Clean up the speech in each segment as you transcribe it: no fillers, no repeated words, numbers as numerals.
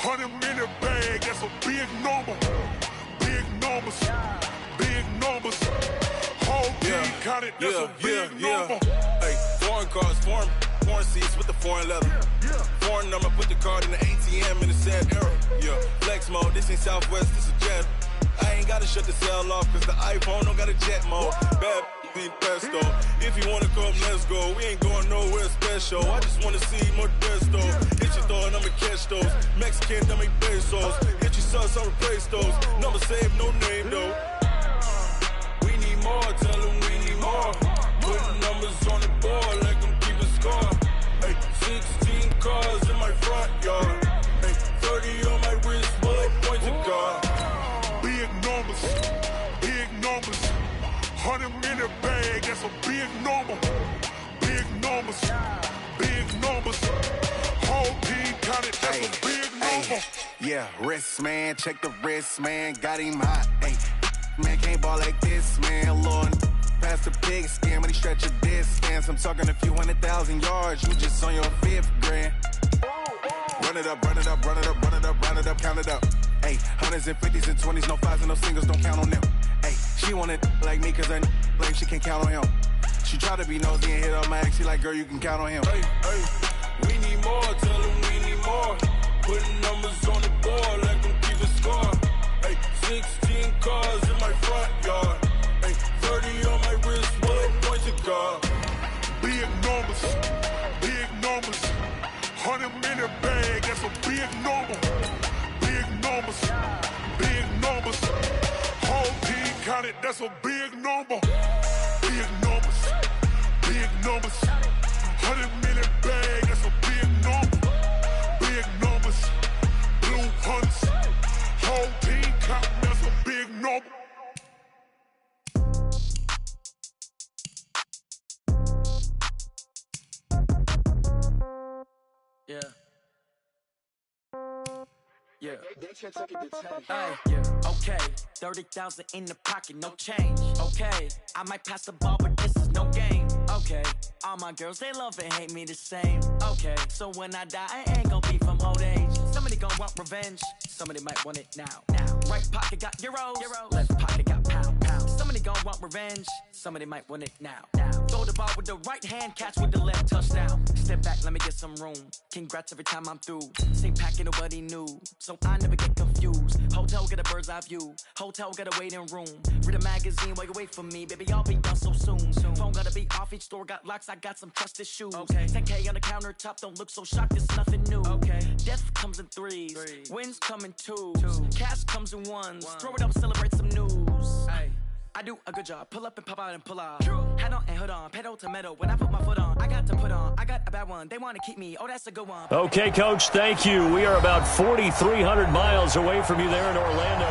100 minute bag, that's a big number. Big numbers, big numbers. Whole team counted, that's a big number. Hey, foreign cars, foreign seats with the foreign leather. Foreign number, put the card in the ATM in the sad era. Yeah, flex mode, this ain't Southwest, this is jet. I ain't gotta shut the cell off, cause the iPhone don't got a jet mode. Bad need pesto. If you wanna come, let's go. We ain't going nowhere special. I just wanna see more desto. Hit your throw and I'ma catch those. Mexican, I make pesos. Hit your sus, I'll replace those. Number saved, no name though. We need more, tell them we need more. Putting numbers on the board like I'm keeping score. Hey, 16 cars in my front yard. Hey, 30 on my wrist, bullet points of God. Big numbers, big numbers. 100 minute bag, that's a big number. Big numbers, big numbers. Whole team counted, that's a big number. Yeah, wrist man, check the wrist man, got him hot. Ay, man can't ball like this, man. Lord, past the pig skin when he stretch a distance. I'm talking a few 100,000 yards, you just on your 5th grand. Run it up, run it up, run it up, run it up, run it up, count it up. Ay, 100s and 50s and 20s, no 5s and no singles, don't count on them. Ay, she want it like me cause her like she can't count on him. She try to be nosy and hit up my ex, she like, girl, you can count on him. Hey, we need more, tell them we need more. Putting numbers on the board like I'm keeping score. Hey, 16 cars in my front yard. Hey, 30 on my wrist, bullet points of God. Big numbers, big numbers. 100 minute bag, that's a big number. Big numbers, big numbers. Whole team counted, that's a big number. Big numbers, big numbers. 100 minute bag, that's a big number. Big numbers, blue hunts. Whole team counting, that's a big number. Yeah. Yeah. Yeah. Okay. 30,000 in the pocket, no change. Okay. I might pass the ball, but this is no game. Okay. All my girls, they love and hate me the same. Okay. So when I die, I ain't gonna be from old age. Somebody gonna want revenge. Somebody might want it now. Right pocket got euros. Left pocket got pound. Somebody gonna want revenge. Somebody might want it now. Throw the ball with the right hand, catch with the left, touchdown. Step back, let me get some room. Congrats every time I'm through. Same packet, nobody new, so I never get confused. Hotel get a bird's eye view. Hotel get a waiting room. Read a magazine while you wait for me, baby. I'll be done so soon. Phone gotta be off, each store got locks. I got some trusted shoes. Okay. 10K on the countertop, don't look so shocked. It's nothing new. Okay. Death comes in threes. Wins come in twos. Cash comes in ones. Throw it up, celebrate some news. Hey. I do a good job, pull up and pop out and pull out. Hat on and hood on, pedal to metal. When I put my foot on, I got to put on. I got a bad one, they want to keep me. Oh, that's a good one. Okay, Coach, thank you. We are about 4,300 miles away from you there in Orlando.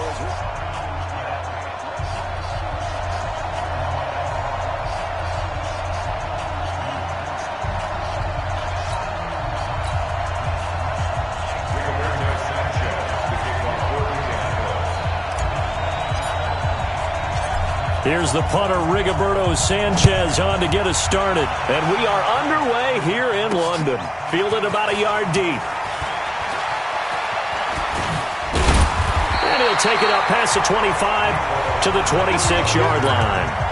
Here's the punter, Rigoberto Sanchez, on to get us started. And we are underway here in London. Fielded about a yard deep. And he'll take it up past the 25 to the 26-yard line.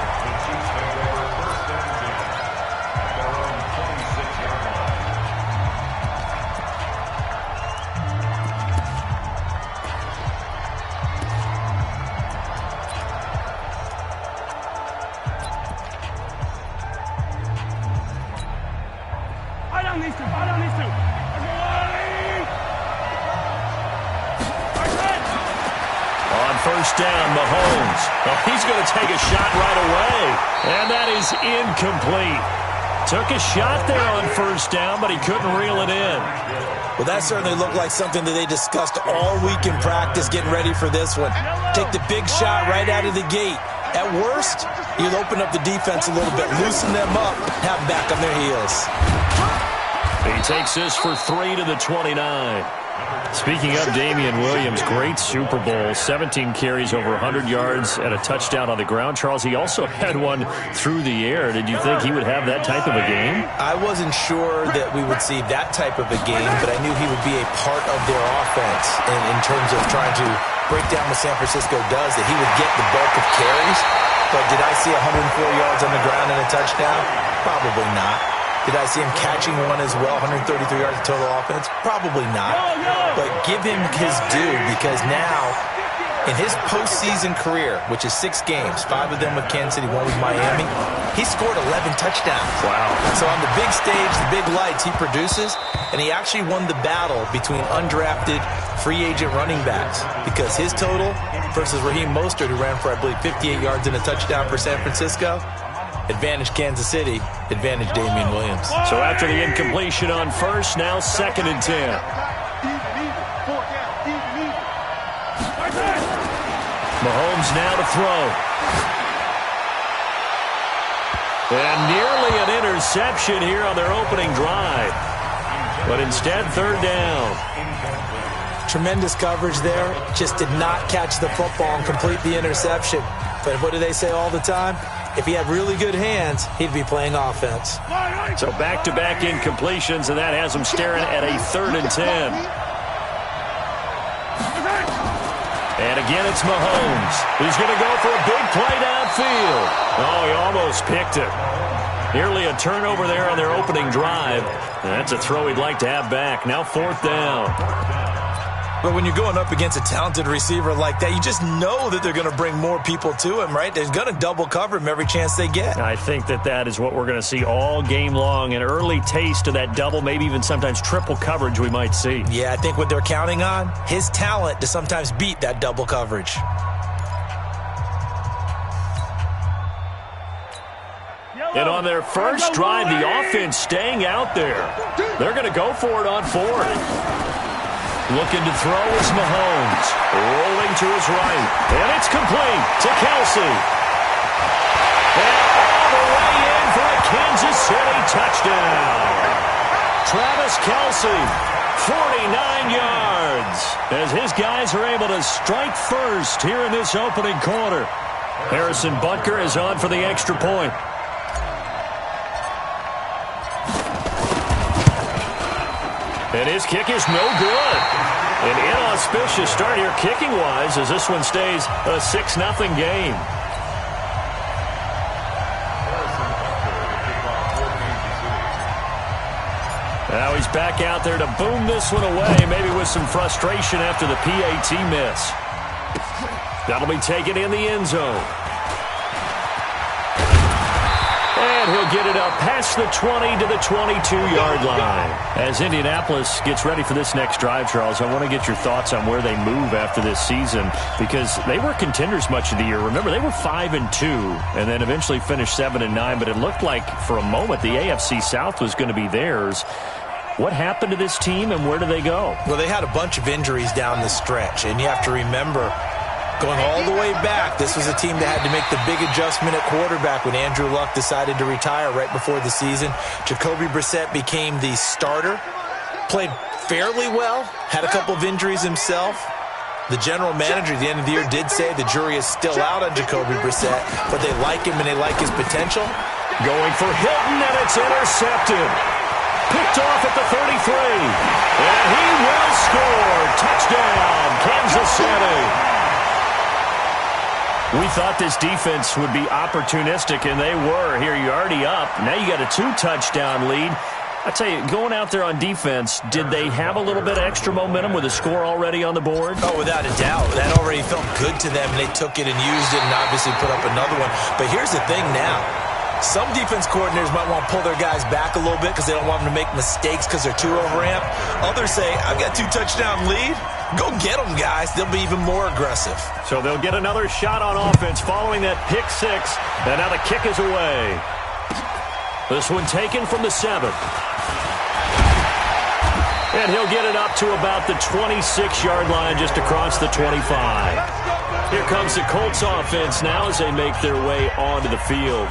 First down, Mahomes. Oh, he's going to take a shot right away. And that is incomplete. Took a shot there on first down, but he couldn't reel it in. Well, that certainly looked like something that they discussed all week in practice, getting ready for this one. Take the big shot right out of the gate. At worst, you'll open up the defense a little bit, loosen them up, have them back on their heels. He takes this for 3 to the 29. Speaking of Damian Williams, great Super Bowl, 17 carries over 100 yards and a touchdown on the ground. Charles, he also had one through the air. Did you think he would have that type of a game? I wasn't sure that we would see that type of a game, but I knew he would be a part of their offense in terms of trying to break down what San Francisco does, that he would get the bulk of carries. But did I see 104 yards on the ground and a touchdown? Probably not. Did I see him catching one as well, 133 yards of total offense? Probably not. But give him his due, because now, in his postseason career, which is 6 games, 5 of them with Kansas City, 1 with Miami, he scored 11 touchdowns. Wow. So on the big stage, the big lights, he produces, and he actually won the battle between undrafted free agent running backs, because his total versus Raheem Mostert, who ran for, I believe, 58 yards and a touchdown for San Francisco, advantage Kansas City, advantage Damian Williams. So after the incompletion on first, now 2nd and 10. Mahomes now to throw. And nearly an interception here on their opening drive. But instead, 3rd down. Tremendous coverage there. Just did not catch the football and complete the interception. But what do they say all the time? If he had really good hands, he'd be playing offense. So back-to-back incompletions, and that has him staring at a 3rd and 10. And again, it's Mahomes. He's going to go for a big play downfield. Oh, he almost picked it. Nearly a turnover there on their opening drive. And that's a throw he'd like to have back. Now 4th down. But when you're going up against a talented receiver like that, you just know that they're going to bring more people to him, right? They're going to double cover him every chance they get. I think that is what we're going to see all game long. An early taste of that double, maybe even sometimes triple coverage we might see. Yeah, I think what they're counting on, his talent to sometimes beat that double coverage. And on their first drive, the offense staying out there. They're going to go for it on 4th. Looking to throw is Mahomes. Rolling to his right. And it's complete to Kelsey. And all the way in for a Kansas City touchdown. Travis Kelsey, 49 yards. As his guys are able to strike first here in this opening quarter. Harrison Butker is on for the extra point. And his kick is no good. An inauspicious start here kicking-wise as this one stays a 6-0 game. Now he's back out there to boom this one away, maybe with some frustration after the PAT miss. That'll be taken in the end zone. And he'll get it up past the 20 to the 22-yard line. As Indianapolis gets ready for this next drive, Charles, I want to get your thoughts on where they move after this season, because they were contenders much of the year. Remember, they were 5-2 and then eventually finished 7-9, but it looked like for a moment the AFC South was going to be theirs. What happened to this team and where do they go? Well, they had a bunch of injuries down the stretch, and you have to remember, going all the way back, this was a team that had to make the big adjustment at quarterback when Andrew Luck decided to retire right before the season. Jacoby Brissett became the starter, played fairly well, had a couple of injuries himself. The general manager at the end of the year did say the jury is still out on Jacoby Brissett, but they like him and they like his potential. Going for Hilton, and it's intercepted. Picked off at the 33. And he will score. Touchdown, Kansas City. We thought this defense would be opportunistic, and they were. Here, you're already up. Now you got a 2-touchdown lead. I tell you, going out there on defense, did they have a little bit of extra momentum with a score already on the board? Oh, without a doubt. That already felt good to them, and they took it and used it and obviously put up another one. But here's the thing now. Some defense coordinators might want to pull their guys back a little bit because they don't want them to make mistakes because they're too overamped. Others say, I've got a 2-touchdown lead. Go get them, guys. They'll be even more aggressive. So they'll get another shot on offense following that pick 6. And now the kick is away. This one taken from the 7. And he'll get it up to about the 26-yard line just across the 25. Here comes the Colts offense now as they make their way onto the field.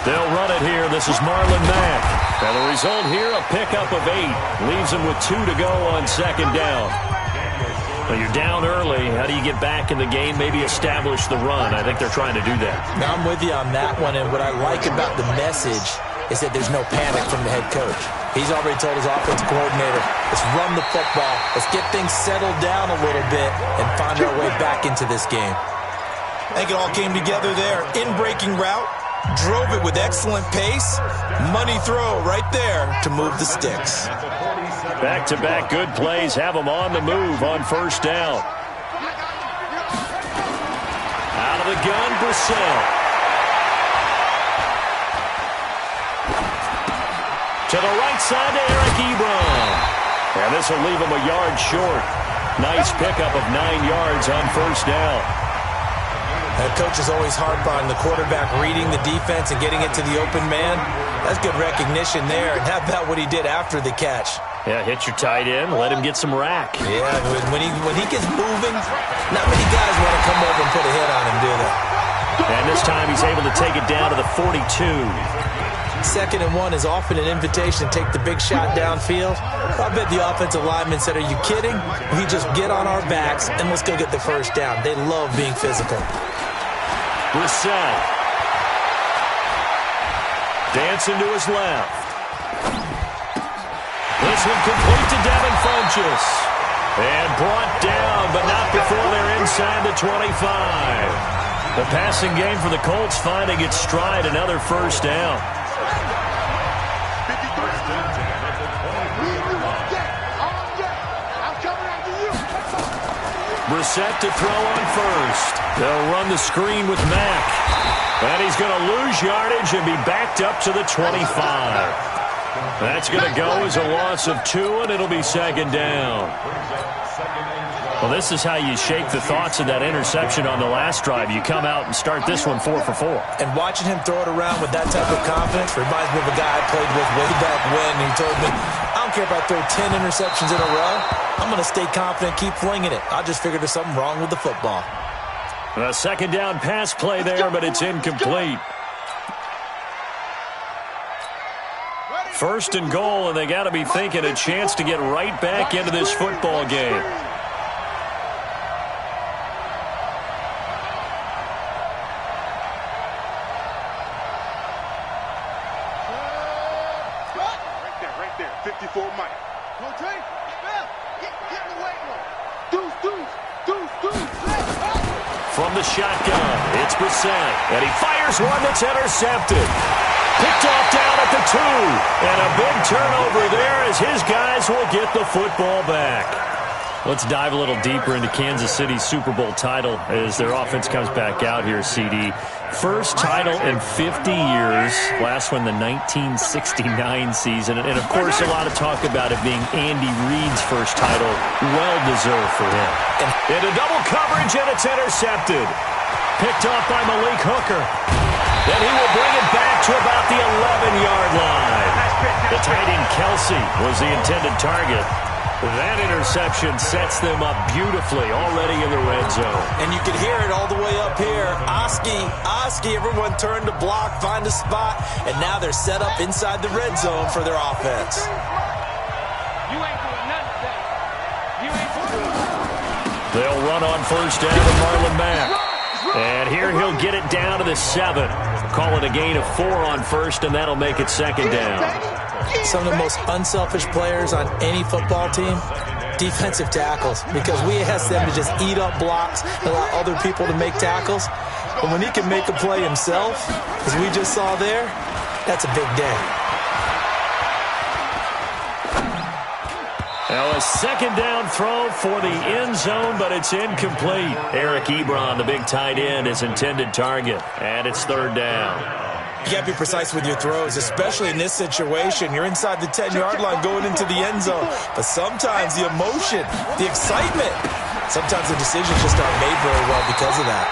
They'll run it here. This is Marlon Mack. And the result here, a pickup of 8. Leaves them with 2 to go on second down. Well, you're down early. How do you get back in the game? Maybe establish the run. I think they're trying to do that. Now, I'm with you on that one, and what I like about the message is that there's no panic from the head coach. He's already told his offensive coordinator, let's run the football, let's get things settled down a little bit, and find our way back into this game. I think it all came together there. In-breaking route, drove it with excellent pace, money throw right there to move the sticks. Back-to-back good plays have them on the move on first down. Out of the gun, Brissett. To the right side to Eric Ebron. And this will leave him a yard short. Nice pickup of 9 yards on first down. That coach is always harp on the quarterback reading the defense and getting it to the open man. That's good recognition there. And how about what he did after the catch? Yeah, hit your tight end, let him get some rack. Yeah, when he gets moving, not many guys want to come over and put a hit on him, do they? And this time he's able to take it down to the 42. 2nd and 1 is often an invitation to take the big shot downfield. I bet the offensive lineman said, are you kidding? We just get on our backs and let's go get the first down. They love being physical. Brissett. Dancing to his left. This one complete to Devin Funchess. And brought down, but not before they're inside the 25. The passing game for the Colts finding its stride, another first down. Brissett to throw on first. They'll run the screen with Mack. And he's going to lose yardage and be backed up to the 25. That's going to go as a loss of 2, and it'll be second down. Well, this is how you shake the thoughts of that interception on the last drive. You come out and start this one 4 for 4. And watching him throw it around with that type of confidence reminds me of a guy I played with way back when. He told me, I don't care if I throw 10 interceptions in a row. I'm going to stay confident, keep flinging it. I just figured there's something wrong with the football. A second down pass play there, but it's incomplete. First and goal, and they got to be thinking a chance to get right back into this football game. Right there. 54 Mike. From the shotgun, it's Brissett, and he fires one that's intercepted. Picked off down at the 2, and a big turnover there as his guys will get the football back. Let's dive a little deeper into Kansas City's Super Bowl title as their offense comes back out here, CD. First title in 50 years, last one the 1969 season, and of course a lot of talk about it being Andy Reid's first title. Well-deserved for him. And into double coverage, and it's intercepted. Picked off by Malik Hooker. Then he will bring it back to about the 11-yard line. The tight end Kelsey was the intended target. That interception sets them up beautifully already in the red zone. And you can hear it all the way up here. Oski, everyone turned to block, find a spot, and now they're set up inside the red zone for their offense. You ain't doing nothing today. You ain't doing nothing. They'll run on first down to Marlon Mack. And here he'll get it down to the 7. Call it a gain of 4 on first, and that'll make it second down. Some of the most unselfish players on any football team, defensive tackles, because we ask them to just eat up blocks and allow other people to make tackles. But when he can make a play himself, as we just saw there, that's a big day. Now a second down throw for the end zone, but it's incomplete. Eric Ebron, the big tight end, is intended target, and it's third down. You got to be precise with your throws, especially in this situation. You're inside the 10-yard line going into the end zone. But sometimes the emotion, the excitement, sometimes the decisions just aren't made very well because of that.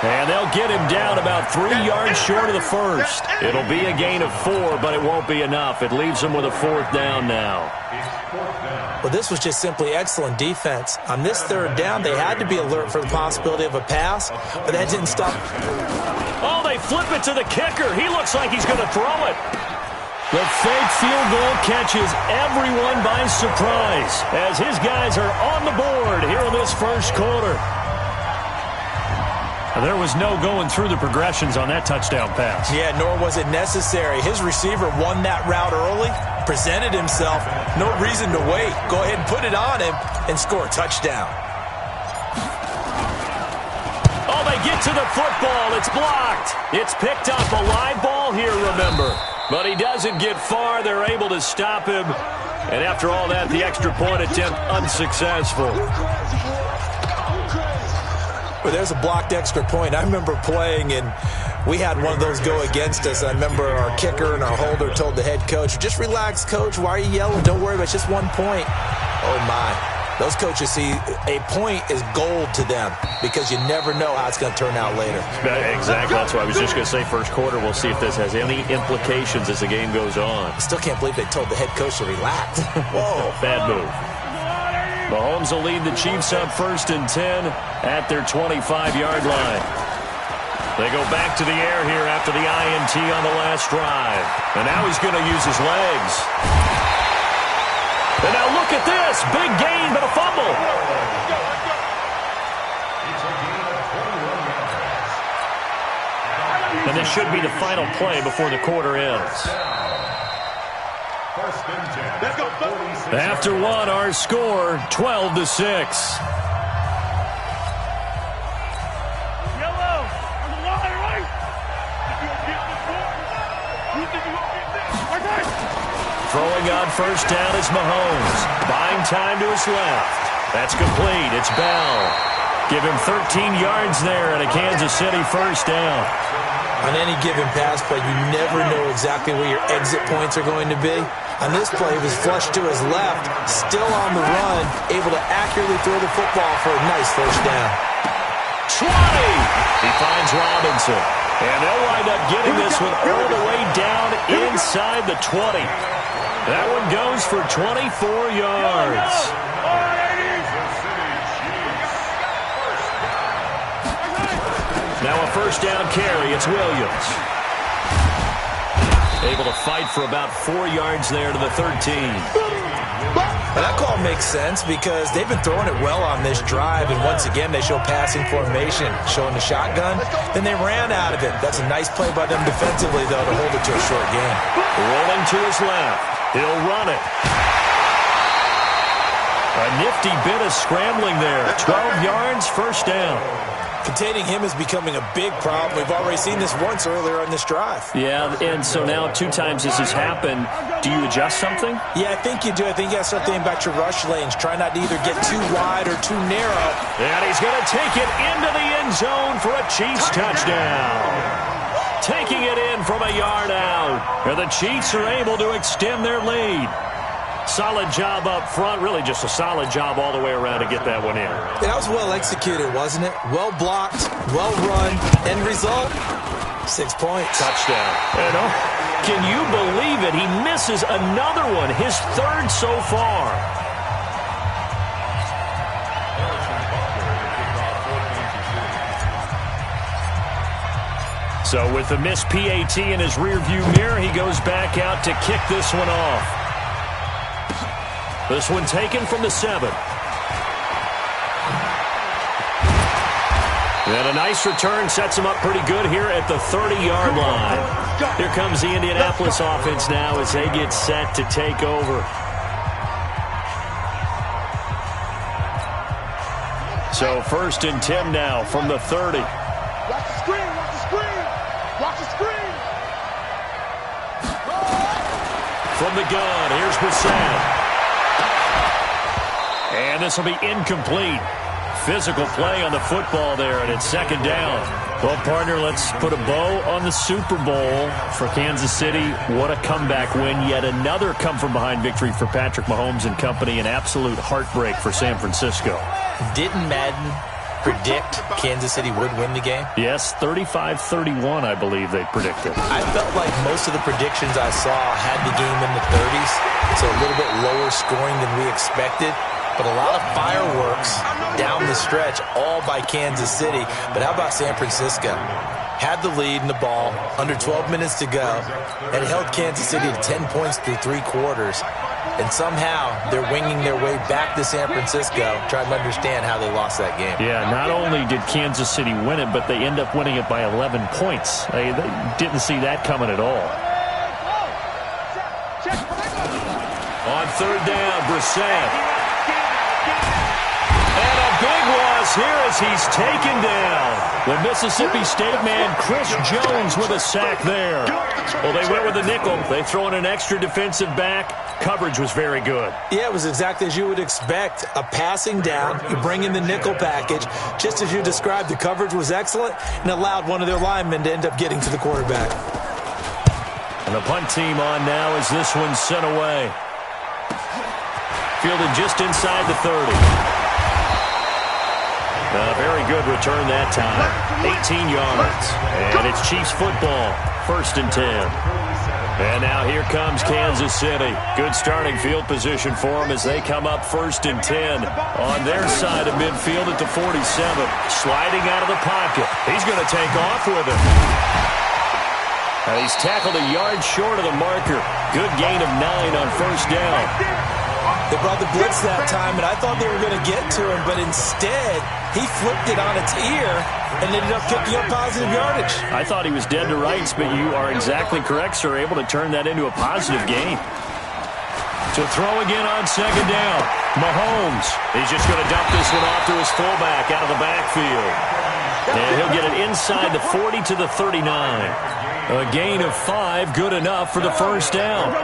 And they'll get him down about 3 yards short of the first. It'll be a gain of 4, but it won't be enough. It leaves them with a 4th down now. Well, this was just simply excellent defense. On this 3rd down, they had to be alert for the possibility of a pass, but that didn't stop. Oh, they flip it to the kicker. He looks like he's going to throw it. The fake field goal catches everyone by surprise as his guys are on the board here in this first quarter. There was no going through the progressions on that touchdown pass. Yeah, nor was it necessary. His receiver won that route early, presented himself, no reason to wait. Go ahead and put it on him and score a touchdown. Oh, they get to the football. It's blocked. It's picked up. A live ball here, remember. But he doesn't get far. They're able to stop him. And after all that, the extra point attempt unsuccessful. Well, there's a blocked extra point. I remember playing, and we had one of those go against us. I remember our kicker and our holder told the head coach, just relax, coach. Why are you yelling? Don't worry about it. It's just 1 point. Oh, my. Those coaches see a point is gold to them because you never know how it's going to turn out later. Exactly. That's what I was just going to say. First quarter, we'll see if this has any implications as the game goes on. I still can't believe they told the head coach to relax. Whoa. Bad move. Mahomes will lead the Chiefs up 1st and 10 at their 25-yard line. They go back to the air here after the INT on the last drive. And now he's going to use his legs. And now look at this. Big gain, but a fumble. And this should be the final play before the quarter ends. After 1, our score, 12-6. Throwing on 1st down is Mahomes. Buying time to his left. That's complete. It's Bell. Give him 13 yards there and a Kansas City 1st down. On any given pass play, you never know exactly where your exit points are going to be. On this play, he was flushed to his left, still on the run, able to accurately throw the football for a nice 1st down. 20! He finds Robinson. And they'll wind up getting this one all the way down inside the 20. That one goes for 24 yards. Now a 1st down carry. It's Williams. Able to fight for about 4 yards there to the 13. Well, that call makes sense because they've been throwing it well on this drive, and once again they show passing formation, showing the shotgun. Then they ran out of it. That's a nice play by them defensively, though, to hold it to a short game. Rolling to his left. He'll run it. A nifty bit of scrambling there. 12 yards, 1st down. Containing him is becoming a big problem. We've already seen this once earlier on this drive. Yeah, and so now 2 times this has happened. Do you adjust something? Yeah, I think you do. I think you got to start thinking about your rush lanes. Try not to either get too wide or too narrow. And he's going to take it into the end zone for a Chiefs touchdown. Taking it in from a yard out. And the Chiefs are able to extend their lead. Solid job up front. Really just a solid job all the way around to get that one in. That was well executed, wasn't it? Well blocked, well run. End result, 6 points. Touchdown. And can you believe it? He misses another one. His 3rd so far. So with the missed PAT in his rearview mirror, he goes back out to kick this one off. This one taken from the 7. And a nice return sets him up pretty good here at the 30-yard line. Here comes the Indianapolis offense now as they get set to take over. So 1st and 10 now from the 30. Watch the screen, watch the screen, watch the screen. From the gun, here's Brissett. And this will be incomplete. Physical play on the football there, and it's 2nd down. Well, partner, let's put a bow on the Super Bowl for Kansas City. What a comeback win. Yet another come-from-behind victory for Patrick Mahomes and company. An absolute heartbreak for San Francisco. Didn't Madden predict Kansas City would win the game? Yes, 35-31, I believe they predicted. I felt like most of the predictions I saw had the game in the 30s, so a little bit lower scoring than we expected. But a lot of fireworks down the stretch, all by Kansas City. But how about San Francisco? Had the lead in the ball, under 12 minutes to go, and held Kansas City to 10 points through 3 quarters. And somehow they're winging their way back to San Francisco, trying to understand how they lost that game. Yeah, not only did Kansas City win it, but they end up winning it by 11 points. They didn't see that coming at all. On third down, Brissett. And a big loss here as he's taken down. The Mississippi State man, Chris Jones, with a sack there. Well, they went with a nickel. They throw in an extra defensive back. Coverage was very good. Yeah, it was exactly as you would expect. A passing down, you bring in the nickel package. Just as you described, the coverage was excellent and allowed one of their linemen to end up getting to the quarterback. And the punt team on now as this one's sent away. Fielded just inside the 30. A very good return that time. 18 yards. And it's Chiefs football. 1st and 10. And now here comes Kansas City. Good starting field position for them as they come up 1st and 10 on their side of midfield at the 47. Sliding out of the pocket. He's going to take off with it. Now he's tackled a yard short of the marker. Good gain of 9 on 1st down. They brought the blitz that time, and I thought they were going to get to him, but instead, he flipped it on its ear and ended up picking up positive yardage. I thought he was dead to rights, but you are exactly correct, sir, able to turn that into a positive gain. To throw again on 2nd down, Mahomes. He's just going to dump this one off to his fullback out of the backfield. And he'll get it inside the 40 to the 39. A gain of 5, good enough for the 1st down.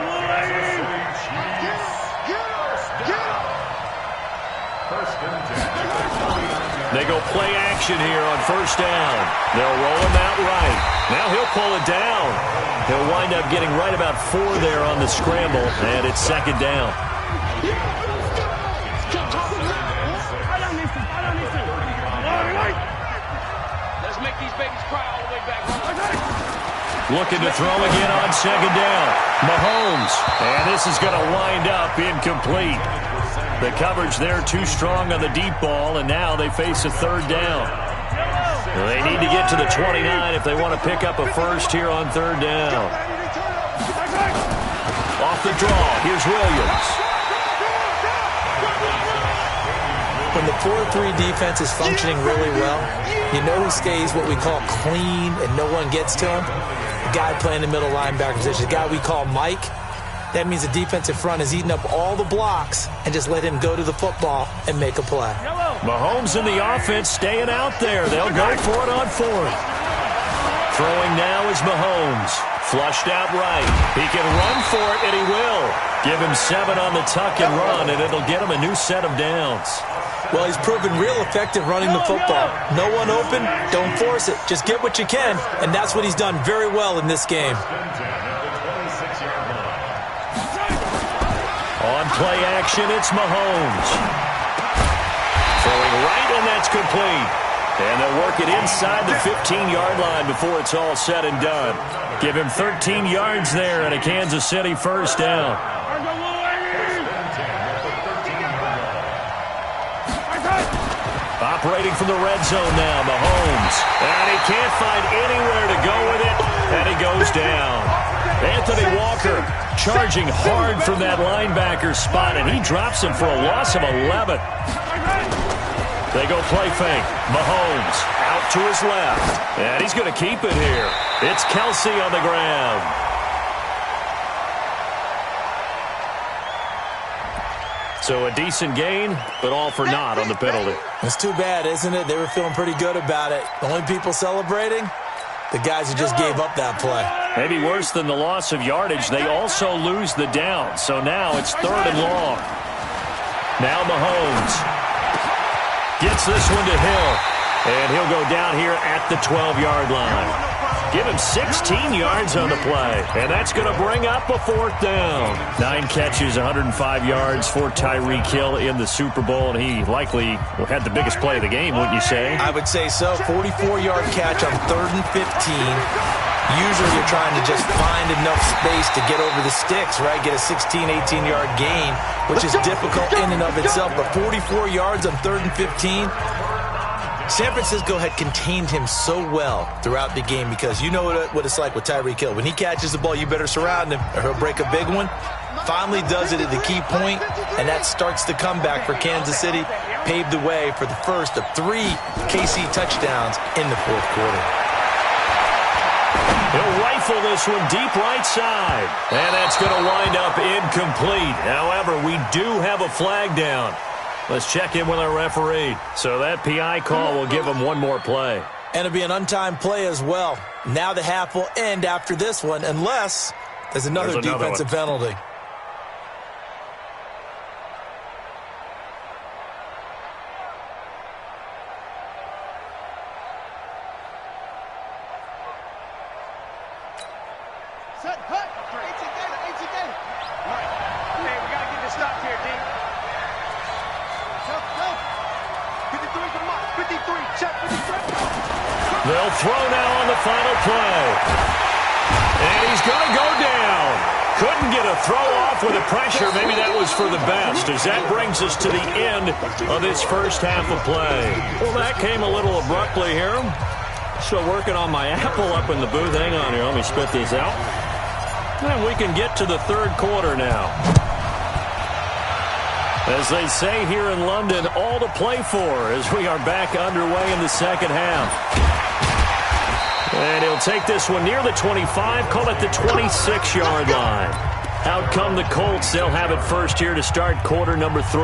They go play action here on 1st down. They'll roll him out right. Now he'll pull it down. He'll wind up getting right about 4 there on the scramble, and it's 2nd down. Let's make these babies cry all the way back. Looking to throw again on 2nd down. Mahomes. And this is going to wind up incomplete. The coverage there too strong on the deep ball, and now they face a 3rd down. They need to get to the 29 if they want to pick up a 1st here on 3rd down. Off the draw, here's Williams. When the 4-3 defense is functioning really well, you know who stays what we call clean and no one gets to him? The guy playing the middle linebacker position, the guy we call Mike. That means the defensive front is eating up all the blocks and just let him go to the football and make a play. Mahomes and the offense staying out there. They'll go for it on 4th. Throwing now is Mahomes. Flushed out right. He can run for it, and he will. Give him 7 on the tuck and run, and it'll get him a new set of downs. Well, he's proven real effective running the football. No one open, don't force it. Just get what you can, and that's what he's done very well in this game. On play action, it's Mahomes. Throwing right, and that's complete. And they'll work it inside the 15-yard line before it's all said and done. Give him 13 yards there and a Kansas City 1st down. Operating from the red zone now, Mahomes. And he can't find anywhere to go with it, and he goes down. Anthony Walker charging hard from that linebacker spot, and he drops him for a loss of 11. They go play fake. Mahomes out to his left, and he's going to keep it here. It's Kelsey on the ground. So a decent gain, but all for naught on the penalty. It's too bad, isn't it? They were feeling pretty good about it. The only people celebrating, the guys who just gave up that play. Maybe worse than the loss of yardage, they also lose the down. So now it's 3rd and long. Now Mahomes gets this one to Hill. And he'll go down here at the 12-yard line. Give him 16 yards on the play. And that's going to bring up a 4th down. 9 catches, 105 yards for Tyreek Hill in the Super Bowl. And he likely had the biggest play of the game, wouldn't you say? I would say so. 44-yard catch on 3rd and 15. Usually you're trying to just find enough space to get over the sticks, right? Get a 16, 18-yard gain, which is difficult in and of itself. But 44 yards on 3rd and 15. San Francisco had contained him so well throughout the game because you know what it's like with Tyreek Hill. When he catches the ball, you better surround him or he'll break a big one. Finally does it at the key point, and that starts the comeback for Kansas City. Paved the way for the first of 3 KC touchdowns in the 4th quarter. He'll rifle this one deep right side. And that's going to wind up incomplete. However, we do have a flag down. Let's check in with our referee. So that PI call will give him one more play. And it'll be an untimed play as well. Now the half will end after this one, unless there's another defensive penalty. They'll throw now on the final play. And he's going to go down. Couldn't get a throw off with the pressure. Maybe that was for the best, as that brings us to the end of this first half of play. Well, that came a little abruptly here. Still working on my apple up in the booth. Hang on here. Let me spit these out. And we can get to the 3rd quarter now. As they say here in London, all to play for as we are back underway in the 2nd half. And he'll take this one near the 25, call it the 26-yard line. Out come the Colts. They'll have it first here to start quarter number 3.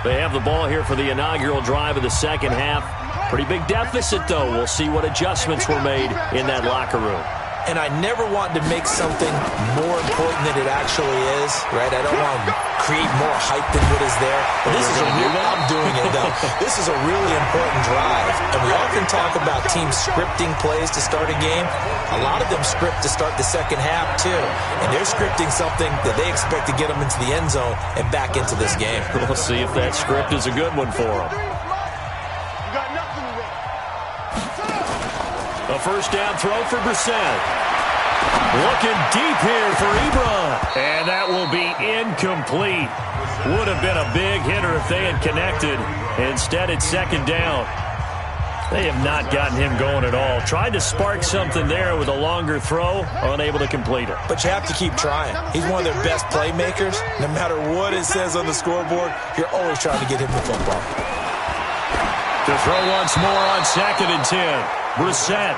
They have the ball here for the inaugural drive of the 2nd half. Pretty big deficit, though. We'll see what adjustments were made in that locker room. And I never want to make something more important than it actually is, right? I don't want to create more hype than what is there. But this is I'm doing it, though. This is a really important drive. And we often talk about teams scripting plays to start a game. A lot of them script to start the 2nd half, too. And they're scripting something that they expect to get them into the end zone and back into this game. We'll see if that script is a good one for them. A first down throw for Brissett. Looking deep here for Ebron. And that will be incomplete. Would have been a big hitter if they had connected. Instead, it's 2nd down. They have not gotten him going at all. Tried to spark something there with a longer throw. Unable to complete it. But you have to keep trying. He's one of their best playmakers. No matter what it says on the scoreboard, you're always trying to get him the football. To throw once more on 2nd and 10. Brissett.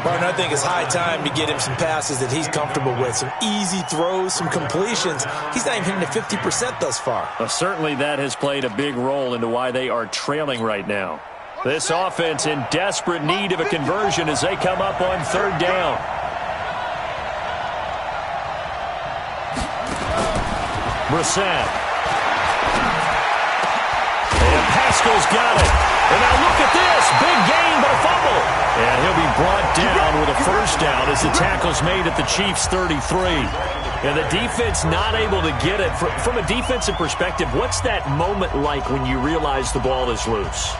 Martin, I think it's high time to get him some passes that he's comfortable with. Some easy throws, some completions. He's not even hitting the 50% thus far. Well, certainly that has played a big role into why they are trailing right now. This offense in desperate need of a conversion as they come up on 3rd down. Brissett. And Pascal's got it. And now look at this. Big gain, but a fumble. And he'll be brought down with a first down as the tackle's made at the Chiefs' 33. And the defense not able to get it. From a defensive perspective, what's that moment like when you realize the ball is loose?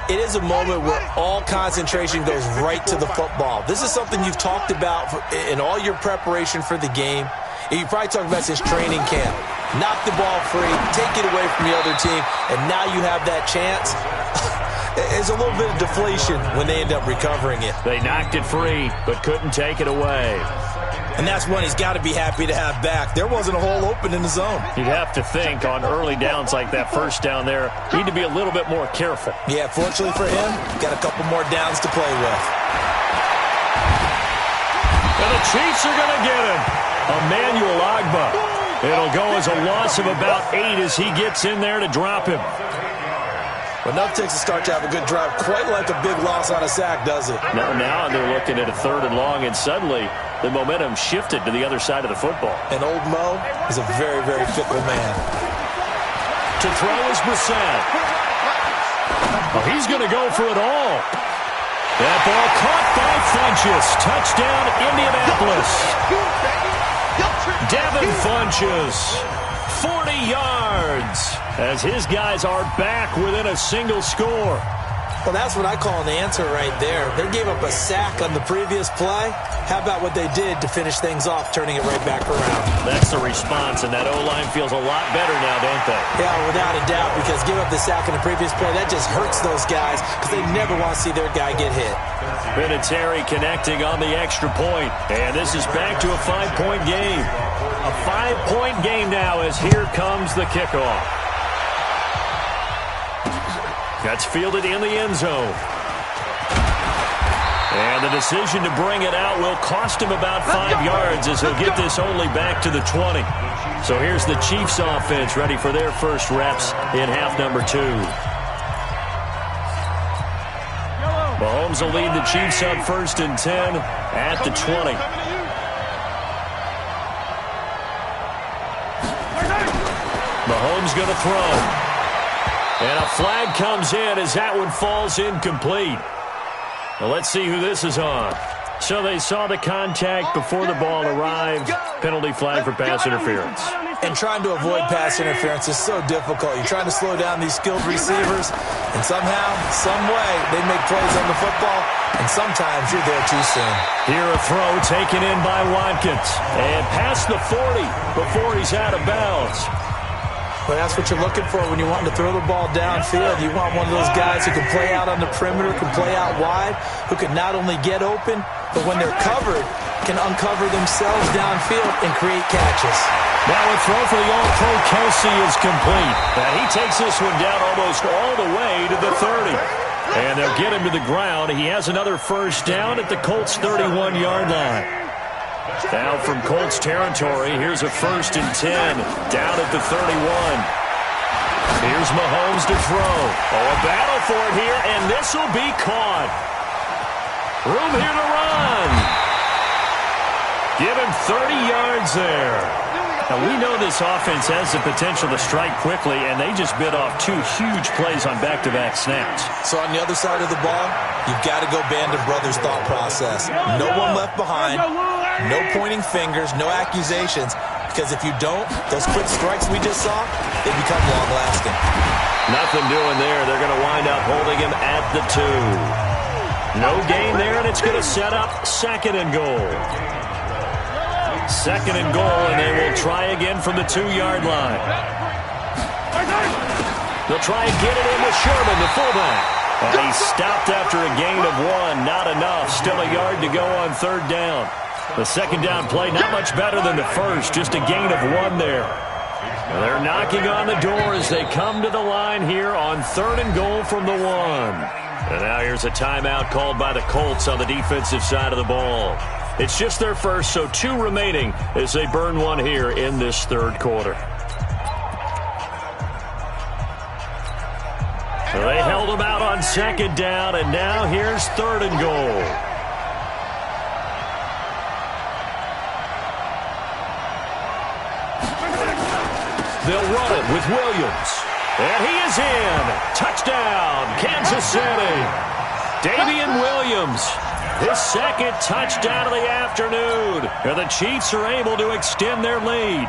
It is a moment where all concentration goes right to the football. This is something you've talked about in all your preparation for the game. And you probably talked about since training camp. Knock the ball free, take it away from the other team, and now you have that chance. There's a little bit of deflation when they end up recovering it. They knocked it free, but couldn't take it away. And that's one he's got to be happy to have back. There wasn't a hole open in the zone. You'd have to think on early downs like that first down there, need to be a little bit more careful. Yeah, fortunately for him, got a couple more downs to play with. And the Chiefs are going to get him. Emmanuel Ogbah. It'll go as a loss of about 8 as he gets in there to drop him. But enough takes a start to have a good drive. Quite like a big loss on a sack, does it? Now they're looking at a 3rd and long, and suddenly the momentum shifted to the other side of the football. And old Mo is a very, very fickle man. To throw is Brissett. Oh, he's going to go for it all. That ball caught by Funchess. Touchdown, Indianapolis. Devin Funchess, 40 yards, as his guys are back within a single score. Well, that's what I call an answer right there. They gave up a sack on the previous play. How about what they did to finish things off, turning it right back around? That's the response, and that O-line feels a lot better now, don't they? Yeah, without a doubt, because give up the sack in the previous play, that just hurts those guys because they never want to see their guy get hit. Vinatieri connecting on the extra point, and this is back to a 5-point game. A 5-point game now as here comes the kickoff. That's fielded in the end zone. And the decision to bring it out will cost him about 5 yards as he'll get this only back to the 20. So here's the Chiefs offense ready for their first reps in half number 2. Mahomes will lead the Chiefs on 1st and 10 at the 20. Mahomes going to throw. And a flag comes in as that one falls incomplete. Well, let's see who this is on. So they saw the contact before the ball arrived. Penalty flag for pass interference. And trying to avoid pass interference is so difficult. You're trying to slow down these skilled receivers, and somehow, some way, they make plays on the football, and sometimes you're there too soon. Here a throw taken in by Watkins. And past the 40 before he's out of bounds. Well, that's what you're looking for when you're wanting to throw the ball downfield. You want one of those guys who can play out on the perimeter, can play out wide, who can not only get open, but when they're covered, can uncover themselves downfield and create catches. Now a throw for the All-Pro Kelsey is complete. And he takes this one down almost all the way to the 30. And they'll get him to the ground. He has another first down at the Colts' 31-yard line. Now from Colts territory, here's a 1st and 10 down at the 31. Here's Mahomes to throw. Oh, a battle for it here, and this will be caught. Room here to run. Give him 30 yards there. Now, we know this offense has the potential to strike quickly, and they just bit off 2 huge plays on back-to-back snaps. So on the other side of the ball, you've got to go Band of Brothers thought process. No one left behind, no pointing fingers, no accusations, because if you don't, those quick strikes we just saw, they become long-lasting. Nothing doing there. They're going to wind up holding him at the 2. No gain there, and it's going to set up 2nd and goal. 2nd and goal, and they will try again from the 2-yard line. They'll try and get it in with Sherman, the fullback. And he stopped after a gain of 1. Not enough. Still a yard to go on 3rd down. The 2nd down play, not much better than the first. Just a gain of 1 there. And they're knocking on the door as they come to the line here on 3rd and goal from the 1. And now here's a timeout called by the Colts on the defensive side of the ball. It's just their first, so 2 remaining as they burn 1 here in this 3rd quarter. So they held them out on 2nd down, and now here's 3rd and goal. They'll run it with Williams. And he is in. Touchdown, Kansas City. Damian Williams. His 2nd touchdown of the afternoon. And the Chiefs are able to extend their lead.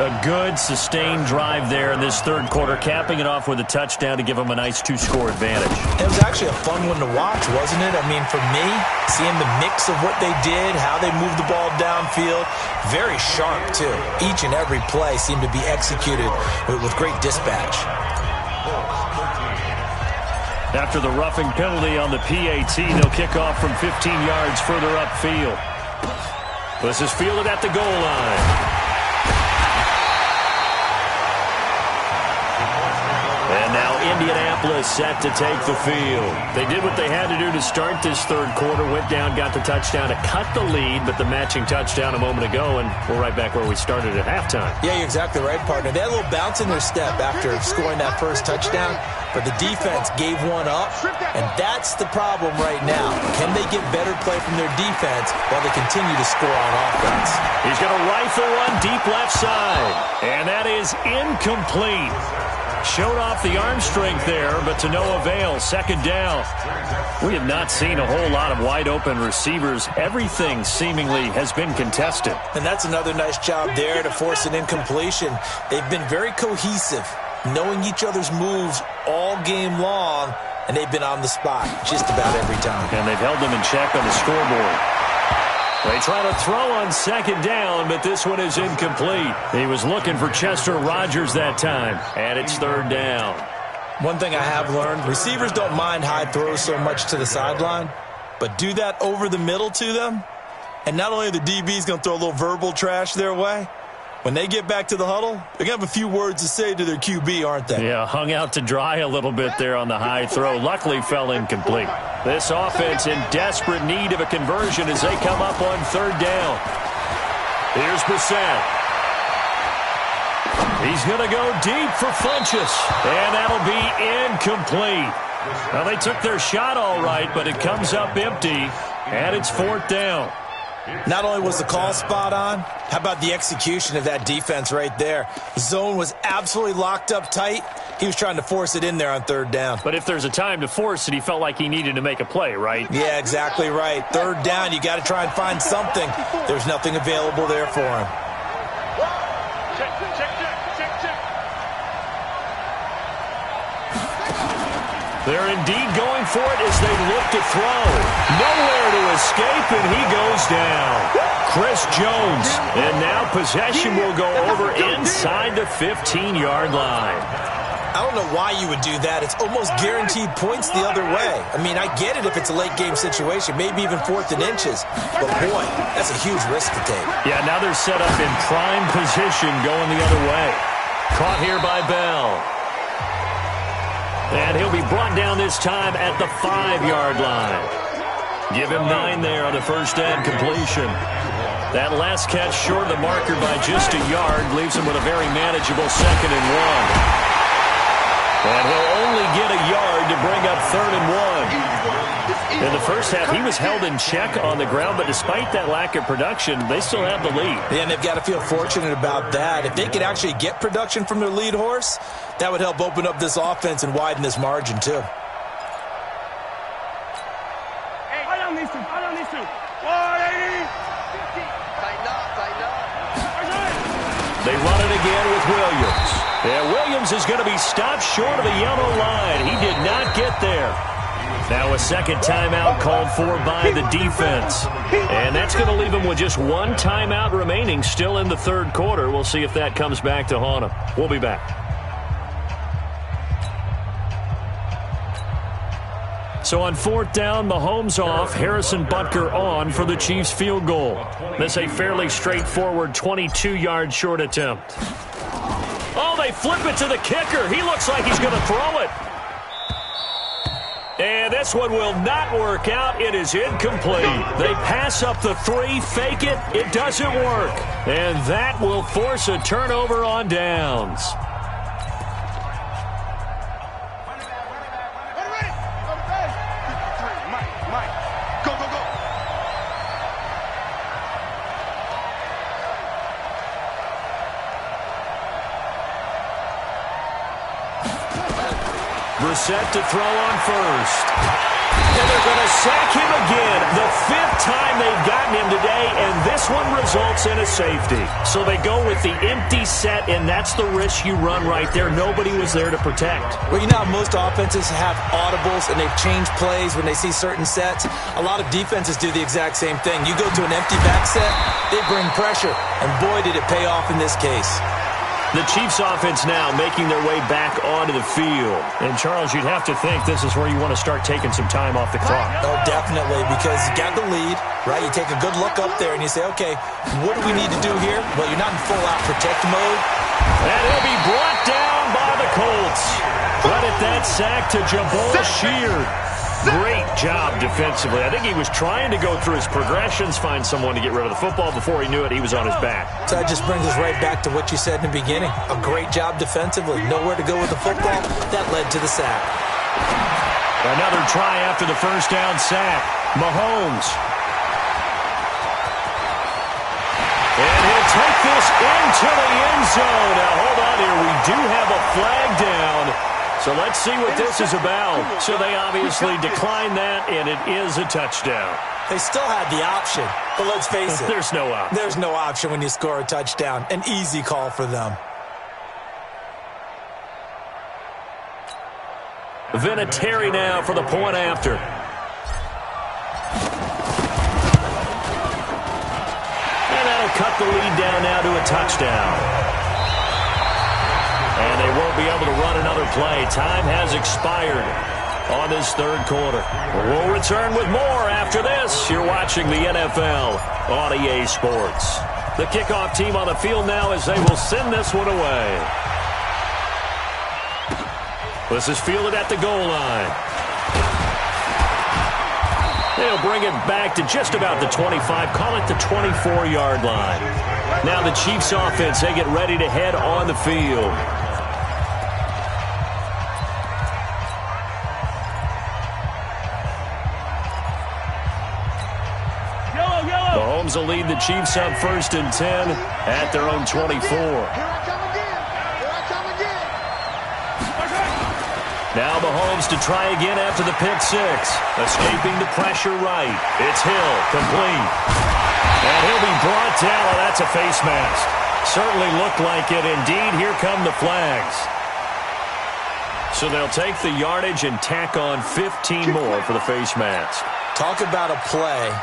A good, sustained drive there in this 3rd quarter, capping it off with a touchdown to give them a nice 2-score advantage. It was actually a fun one to watch, wasn't it? I mean, for me, seeing the mix of what they did, how they moved the ball downfield, very sharp, too. Each and every play seemed to be executed with great dispatch. After the roughing penalty on the PAT, they'll kick off from 15 yards further upfield. This is fielded at the goal line. And now Indianapolis set to take the field. They did what they had to do to start this 3rd quarter, went down, got the touchdown to cut the lead, but the matching touchdown a moment ago, and we're right back where we started at halftime. Yeah, you're exactly right, partner. They had a little bounce in their step after scoring that first touchdown, but the defense gave one up, and that's the problem right now. Can they get better play from their defense while they continue to score on offense? He's going to rifle one deep left side, and that is incomplete. Showed off the arm strength there, but to no avail. Second down. We have not seen a whole lot of wide-open receivers. Everything seemingly has been contested. And that's another nice job there to force an incompletion. They've been very cohesive, knowing each other's moves all game long, and they've been on the spot just about every time. And they've held them in check on the scoreboard. They try to throw on second down, but this one is incomplete. He was looking for Chester Rogers that time, and it's third down. One thing I have learned, receivers don't mind high throws so much to the sideline, but do that over the middle to them, and not only are the DBs going to throw a little verbal trash their way, when they get back to the huddle, they're going to have a few words to say to their QB, aren't they? Yeah, hung out to dry a little bit there on the high throw. Luckily fell incomplete. This offense in desperate need of a conversion as they come up on third down. Here's Brissett. He's going to go deep for Funchess, and that'll be incomplete. Well, they took their shot all right, but it comes up empty, and it's fourth down. Not only was the call spot on, how about the execution of that defense right there? The zone was absolutely locked up tight. He was trying to force it in there on third down. But if there's a time to force it, he felt like he needed to make a play, right? Yeah, exactly right. Third down, you got to try and find something. There's nothing available there for him. They're indeed going for it as they look to throw. Nowhere to escape, and he goes down. Chris Jones. And now possession will go over inside the 15-yard line. I don't know why you would do that. It's almost guaranteed points the other way. I mean, I get it if it's a late-game situation, maybe even fourth and inches. But, boy, that's a huge risk to take. Yeah, now they're set up in prime position going the other way. Caught here by Bell. And he'll be brought down this time at the 5-yard line. Give him 9 there on the first down completion. That last catch short of the marker by just a yard leaves him with a very manageable 2nd and 1. And he'll only get a yard to bring up 3rd and 1. In the first half, he was held in check on the ground, but despite that lack of production, they still have the lead. Yeah, and they've got to feel fortunate about that. If they could actually get production from their lead horse, that would help open up this offense and widen this margin, too. Hey, I don't need to. 180. They run it again with Williams. And Williams is going to be stopped short of the yellow line. He did not get there. Now a second timeout called for by the defense. And that's going to leave him with just one timeout remaining still in the third quarter. We'll see if that comes back to haunt him. We'll be back. So on fourth down, Mahomes off, Harrison Butker on for the Chiefs field goal. This a fairly straightforward 22-yard short attempt. Oh, they flip it to the kicker. He looks like he's going to throw it. And this one will not work out. It is incomplete. They pass up the 3, fake it. It doesn't work. And that will force a turnover on downs. Brissett to throw on first. And they're going to sack him again. The 5th time they've gotten him today, and this one results in a safety. So they go with the empty set, and that's the risk you run right there. Nobody was there to protect. Well, you know how most offenses have audibles, and they've changed plays when they see certain sets. A lot of defenses do the exact same thing. You go to an empty back set, they bring pressure, and boy, did it pay off in this case. The Chiefs offense now making their way back onto the field. And, Charles, you'd have to think this is where you want to start taking some time off the clock. Oh, definitely, because you got the lead, right? You take a good look up there and you say, okay, what do we need to do here? Well, you're not in full-out protect mode. And he'll be brought down by the Colts. Credit that sack to Jabal Sheard. Great job defensively. I think he was trying to go through his progressions, find someone to get rid of the football. Before he knew it, he was on his back. So that just brings us right back to what you said in the beginning. A great job defensively. Nowhere to go with the football. That led to the sack. Another try after the first down sack. Mahomes. And he'll take this into the end zone. Now, hold on here. We do have a flag down. So let's see what this is about. So they obviously declined that, and it is a touchdown. They still had the option, but let's face it. There's no option. There's no option when you score a touchdown. An easy call for them. Vinatieri now for the point after. And that'll cut the lead down now to a touchdown. And they won't be able to run another play. Time has expired on this third quarter. We'll return with more after this. You're watching the NFL on EA Sports. The kickoff team on the field now as they will send this one away. This is fielded at the goal line. They'll bring it back to just about the 25. Call it the 24-yard line. Now the Chiefs offense, they get ready to head on the field. Mahomes will lead the Chiefs up 1st and 10 at their own 24. Now Mahomes to try again after the pick six. Escaping the pressure right. It's Hill, complete. And he'll be brought down. Oh, that's a face mask. Certainly looked like it. Indeed, here come the flags. So they'll take the yardage and tack on 15 more for the face mask. Talk about a play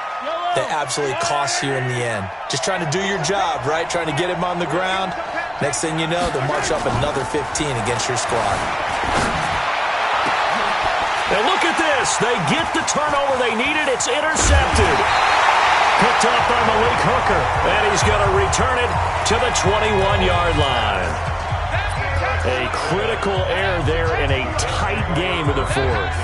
that absolutely costs you in the end. Just trying to do your job, right? Trying to get him on the ground. Next thing you know, they'll march up another 15 against your squad. Now look at this. They get the turnover they needed. It's intercepted. Picked up by Malik Hooker. And he's going to return it to the 21-yard line. A critical error there in a tight game of the fourth.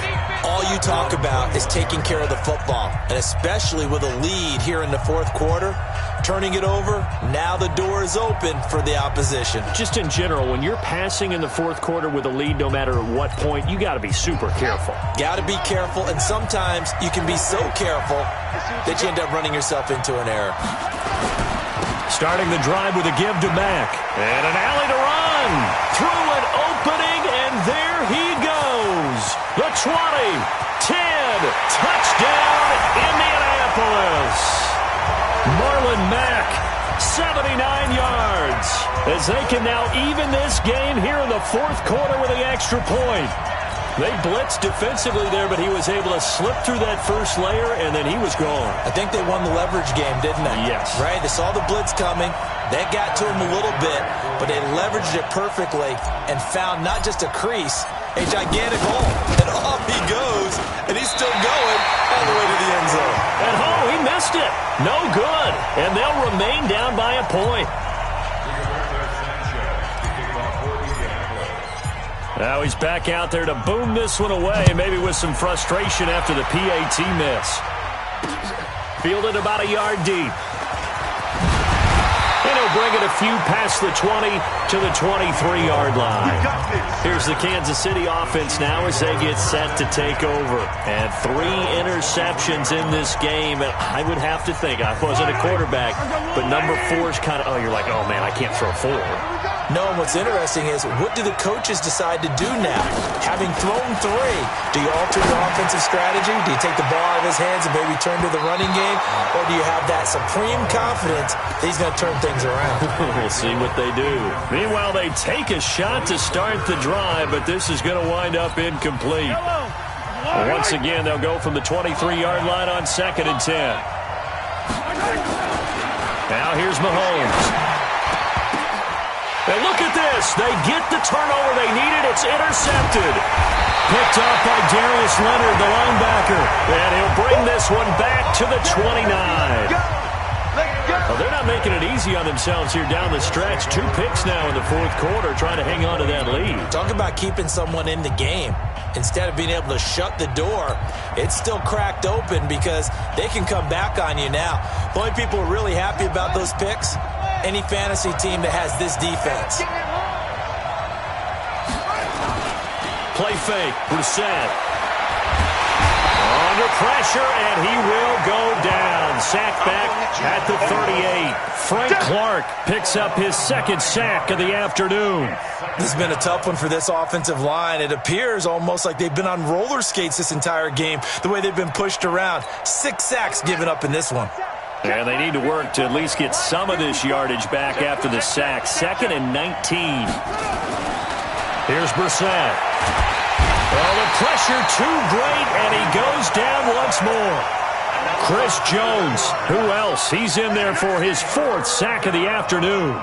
All you talk about is taking care of the football, and especially with a lead here in the fourth quarter, turning it over, now the door is open for the opposition. Just in general, when you're passing in the fourth quarter with a lead, no matter at what point, you got to be super careful. Got to be careful, and sometimes you can be so careful that you end up running yourself into an error. Starting the drive with a give to Mack. And an alley to run. Through an opening, and there he goes. The 20, 10, touchdown, Indianapolis. Marlon Mack, 79 yards. As they can now even this game here in the fourth quarter with the extra point. They blitzed defensively there, but he was able to slip through that first layer, and then he was gone. I think they won the leverage game, didn't they? Yes. Right? They saw the blitz coming. That got to him a little bit, but they leveraged it perfectly and found not just a crease, a gigantic hole. And off he goes, and he's still going all the way to the end zone. And he missed it. No good. And they'll remain down by a point. Now he's back out there to boom this one away, maybe with some frustration after the PAT miss. Fielded about a yard deep. And he'll bring it a few past the 20 to the 23-yard line. Here's the Kansas City offense now as they get set to take over. And 3 interceptions in this game. And I would have to think, I wasn't a quarterback, but number 4 is kind of, you're like, oh, man, I can't throw 4. No, and what's interesting is, what do the coaches decide to do now? Having thrown 3, do you alter your offensive strategy? Do you take the ball out of his hands and maybe turn to the running game? Or do you have that supreme confidence that he's going to turn things around? We'll see what they do. Meanwhile, they take a shot to start the drive, but this is going to wind up incomplete. Once again, they'll go from the 23-yard line on 2nd and 10. Now here's Mahomes. And look at this. They get the turnover they needed. It's intercepted. Picked up by Darius Leonard, the linebacker. And he'll bring this one back to the 29. Well, they're not making it easy on themselves here down the stretch. 2 picks now in the fourth quarter trying to hang on to that lead. Talk about keeping someone in the game. Instead of being able to shut the door, it's still cracked open because they can come back on you now. The only people who are really happy about those picks, any fantasy team that has this defense. Play fake. Brissett. Under under pressure, and he will go down. Sack back at the 38. Frank Clark picks up his second sack of the afternoon. This has been a tough one for this offensive line. It appears almost like they've been on roller skates this entire game, the way they've been pushed around. 6 sacks given up in this one. And they need to work to at least get some of this yardage back after the sack. 2nd and 19. Here's Brissett. Well, the pressure too great, and he goes down once more. Chris Jones, who else? He's in there for his 4th sack of the afternoon.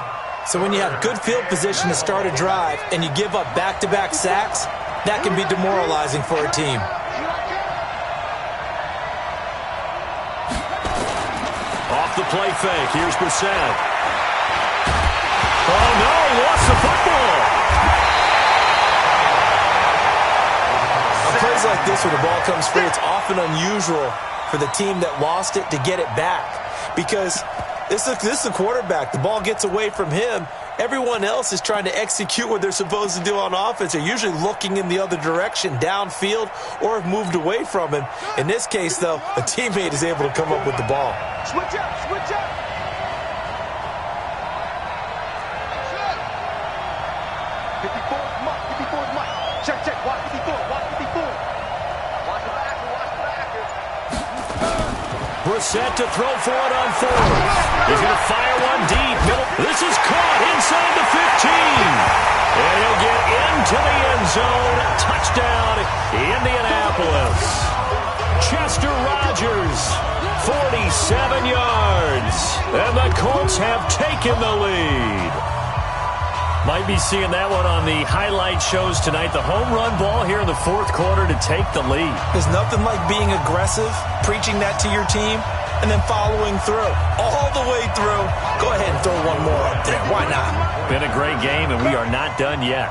So when you have good field position to start a drive and you give up back-to-back sacks, that can be demoralizing for a team. Off the play fake, here's Brissett. Oh, no, lost the football. On plays like this where the ball comes free, it's often unusual for the team that lost it to get it back, because this is the quarterback. The ball gets away from him. Everyone else is trying to execute what they're supposed to do on offense. They're usually looking in the other direction, downfield, or have moved away from him. In this case, though, a teammate is able to come up with the ball. Switch up, switch up. 54's Mike, 54's Mike. Check, watch 54, watch 54. Watch the backer, watch the backer. Brissett to throw for it on 4th. He's going to fire one deep. This is caught inside the 15. And he'll get into the end zone. Touchdown, Indianapolis. Chester Rogers, 47 yards. And the Colts have taken the lead. Might be seeing that one on the highlight shows tonight. The home run ball here in the 4th quarter to take the lead. There's nothing like being aggressive, preaching that to your team, and then following through. All the way through. Go ahead and throw one more up there. Why not? Been a great game, and we are not done yet.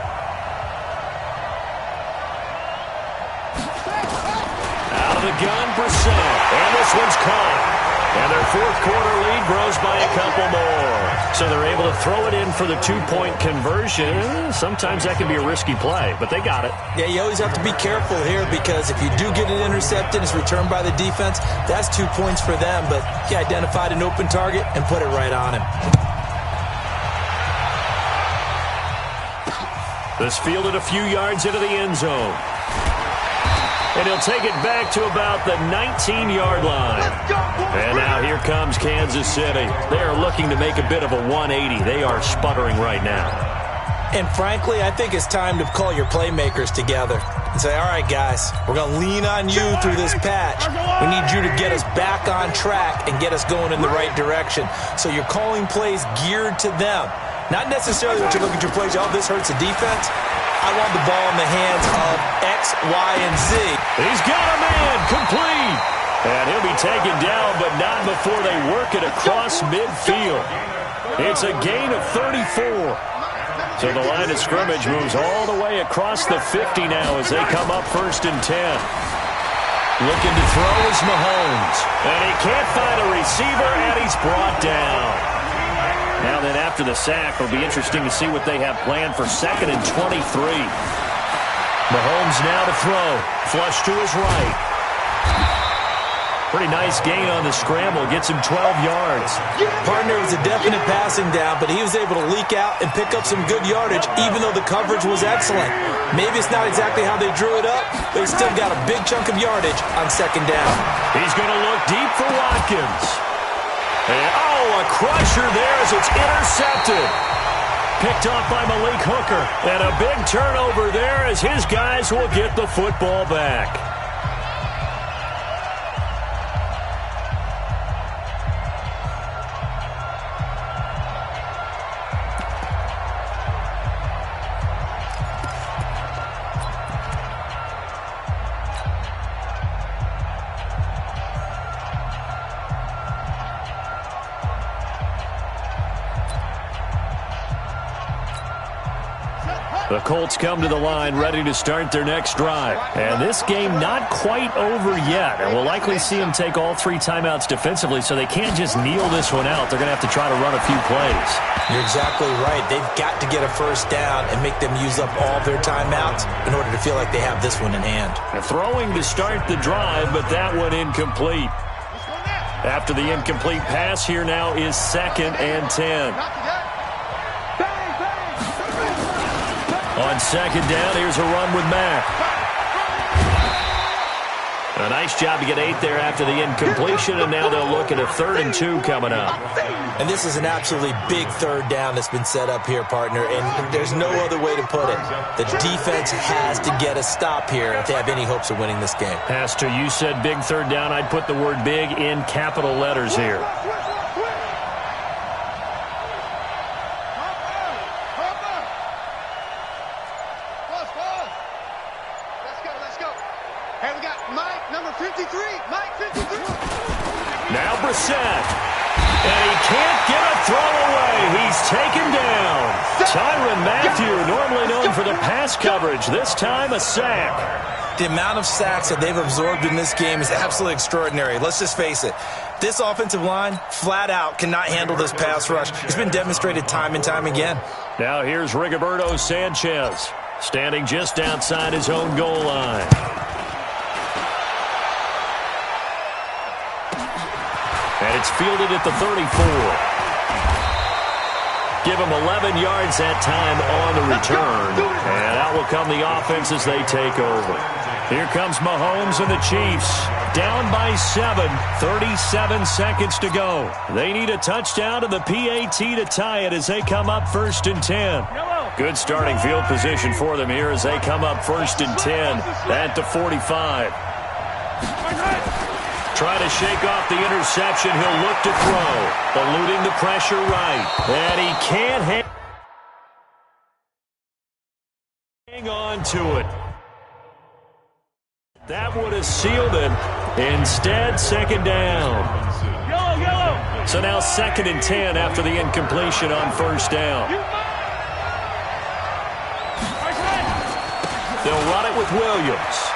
Out of the gun, Brissett. And this one's caught. And their 4th quarter lead grows by a couple more. So they're able to throw it in for the 2-point conversion. Sometimes that can be a risky play, but they got it. Yeah, you always have to be careful here, because if you do get it intercepted, it's returned by the defense, that's 2 points for them. But he identified an open target and put it right on him. This fielded a few yards into the end zone. And he'll take it back to about the 19-yard line. And now here comes Kansas City. They are looking to make a bit of a 180. They are sputtering right now. And frankly, I think it's time to call your playmakers together and say, all right, guys, we're going to lean on you through this patch. We need you to get us back on track and get us going in the right direction. So you're calling plays geared to them. Not necessarily that you look at your plays, oh, this hurts the defense. I want the ball in the hands of X, Y, and Z. He's got a man, complete. And he'll be taken down, but not before they work it across midfield. It's a gain of 34. So the line of scrimmage moves all the way across the 50 now as they come up 1st and 10. Looking to throw is Mahomes. And he can't find a receiver, and he's brought down. Now then, after the sack, it'll be interesting to see what they have planned for 2nd and 23. Mahomes now to throw. Flush to his right. Pretty nice gain on the scramble. Gets him 12 yards. Partner was a definite passing down, but he was able to leak out and pick up some good yardage, even though the coverage was excellent. Maybe it's not exactly how they drew it up, but he still got a big chunk of yardage on 2nd down. He's going to look deep for Watkins. And, a crusher there as it's intercepted. Picked off by Malik Hooker. And a big turnover there as his guys will get the football back. The Colts come to the line ready to start their next drive. And this game not quite over yet. And we'll likely see them take all 3 timeouts defensively, so they can't just kneel this one out. They're going to have to try to run a few plays. You're exactly right. They've got to get a first down and make them use up all their timeouts in order to feel like they have this one in hand. And throwing to start the drive, but that one incomplete. After the incomplete pass, here now is 2nd and 10. On 2nd down, here's a run with Mack. A nice job to get 8 there after the incompletion, and now they'll look at a 3rd and 2 coming up. And this is an absolutely big 3rd down that's been set up here, partner, and there's no other way to put it. The defense has to get a stop here if they have any hopes of winning this game. Has to. You said big 3rd down. I'd put the word big in capital letters here. Now Brissett. And he can't get a throw away. He's taken down. Tyrann Mathieu, normally known for the pass coverage. This time a sack. The amount of sacks that they've absorbed in this game is absolutely extraordinary. Let's just face it. This offensive line, flat out, cannot handle this pass rush. It's been demonstrated time and time again. Now here's Rigoberto Sanchez, standing just outside his own goal line. And it's fielded at the 34. Give him 11 yards that time on the return. And out will come the offense as they take over. Here comes Mahomes and the Chiefs. Down by 7, 37 seconds to go. They need a touchdown to the PAT to tie it as they come up 1st and 10. Good starting field position for them here as they come up 1st and 10 at the 45. Try to shake off the interception. He'll look to throw. Eluding the pressure right. And he can't hang on to it. That would have sealed it. Instead, 2nd down. So now 2nd and 10 after the incompletion on 1st down. They'll run it with Williams.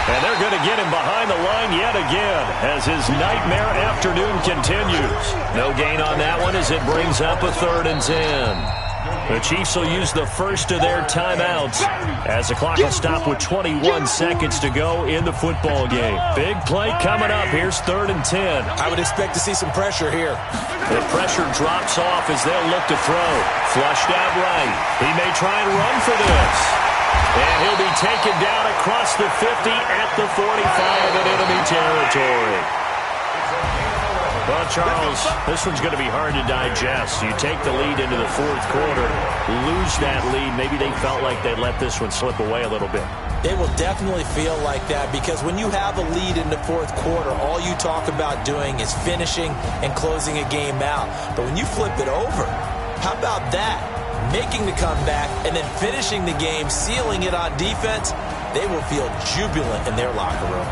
And they're going to get him behind the line yet again as his nightmare afternoon continues. No gain on that one as it brings up a 3rd and 10. The Chiefs will use the first of their timeouts as the clock will stop with 21 seconds to go in the football game. Big play coming up. Here's 3rd and 10. I would expect to see some pressure here. The pressure drops off as they'll look to throw. Flushed out right. He may try and run for this. And he'll be taken down across the 50 at the 45 in enemy territory. Well, Charles, this one's going to be hard to digest. You take the lead into the 4th quarter, lose that lead. Maybe they felt like they let this one slip away a little bit. They will definitely feel like that because when you have a lead in the 4th quarter, all you talk about doing is finishing and closing a game out. But when you flip it over, how about that? Making the comeback and then finishing the game, sealing it on defense, they will feel jubilant in their locker room.